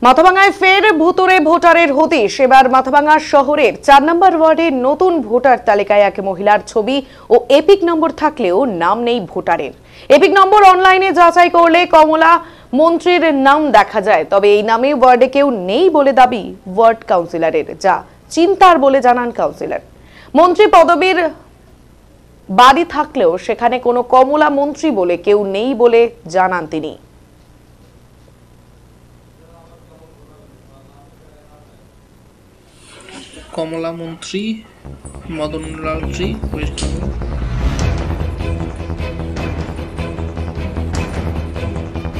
মাথাভাঙায় ফের ভুতুড়ে ভোটারের হদিশ। এবার মাথাভাঙা শহরের ৪ নম্বর ওয়ার্ডের নতুন ভোটার তালিকায় এক মহিলার ছবি ও এপিক নম্বর থাকলেও নাম নেই ভোটারের। এপিক নম্বর অনলাইনে যাচাই করলে কমলা মন্ত্রীর নাম দেখা যায়, তবে এই নামে ওয়ার্ডে কেউ নেই বলে দাবি ওয়ার্ড কাউন্সিলরের, যা চিন্তার বলে জানান কাউন্সিলর। মন্ত্রী পদবীর বাড়ি থাকলেও সেখানে কোনো কমলা মন্ত্রী বলে কেউ নেই বলে জানান তিনি। কমলা মন্ত্রী, মদনলালজি, ওয়েস্ট বেঙ্গল।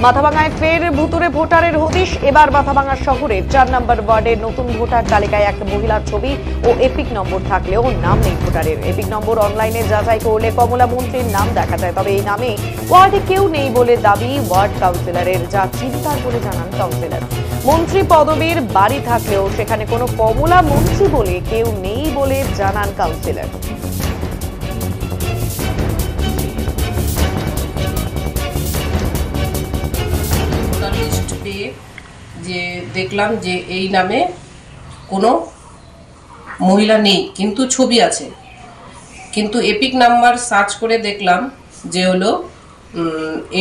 মাথাভাঙায় ফের ভুতুড়ে ভোটারের হদিশ। এবার মাথাভাঙা শহরের ৪ নম্বর ওয়ার্ডের নতুন ভোটার তালিকায় এক মহিলার ছবি ও এপিক নম্বর থাকলেও নাম নেই ভোটারের। এপিক নম্বর অনলাইনে যাচাই করলে কমলা মন্ত্রীর নাম দেখা যায়, তবে এই নামে ওয়ার্ডে কেউ নেই বলে দাবি ওয়ার্ড কাউন্সিলরের, যা চিন্তার বলে জানান কাউন্সিলর। মন্ত্রী পদবীর বাড়ি থাকলেও সেখানে কোনো কমলা মন্ত্রী বলে কেউ নেই বলে জানান কাউন্সিলর। যে দেখলাম যে এই নামে কোনো মহিলা নেই, কিন্তু ছবি আছে। কিন্তু এপিক নাম্বার সার্চ করে দেখলাম যে হলো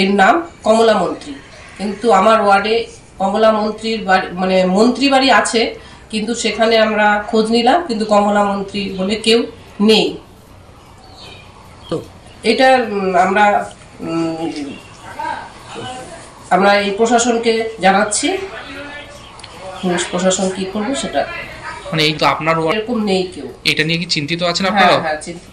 এর নাম কমলা মন্ত্রী, কিন্তু আমার ওয়ার্ডে কমলা মন্ত্রীর বাড়ি মানে মন্ত্রী বাড়ি আছে, কিন্তু সেখানে আমরা খোঁজ নিলাম, কিন্তু কমলা মন্ত্রী বলে কেউ নেই। তো এটা আমরা এই প্রশাসনকে জানাচ্ছি, পুলিশ প্রশাসন কি করবে সেটা। মানে এই তো আপনার এরকম নেই কেউ। এটা নিয়ে কি চিন্তিত আছেন আপনারা? হ্যাঁ, চিন্তিত।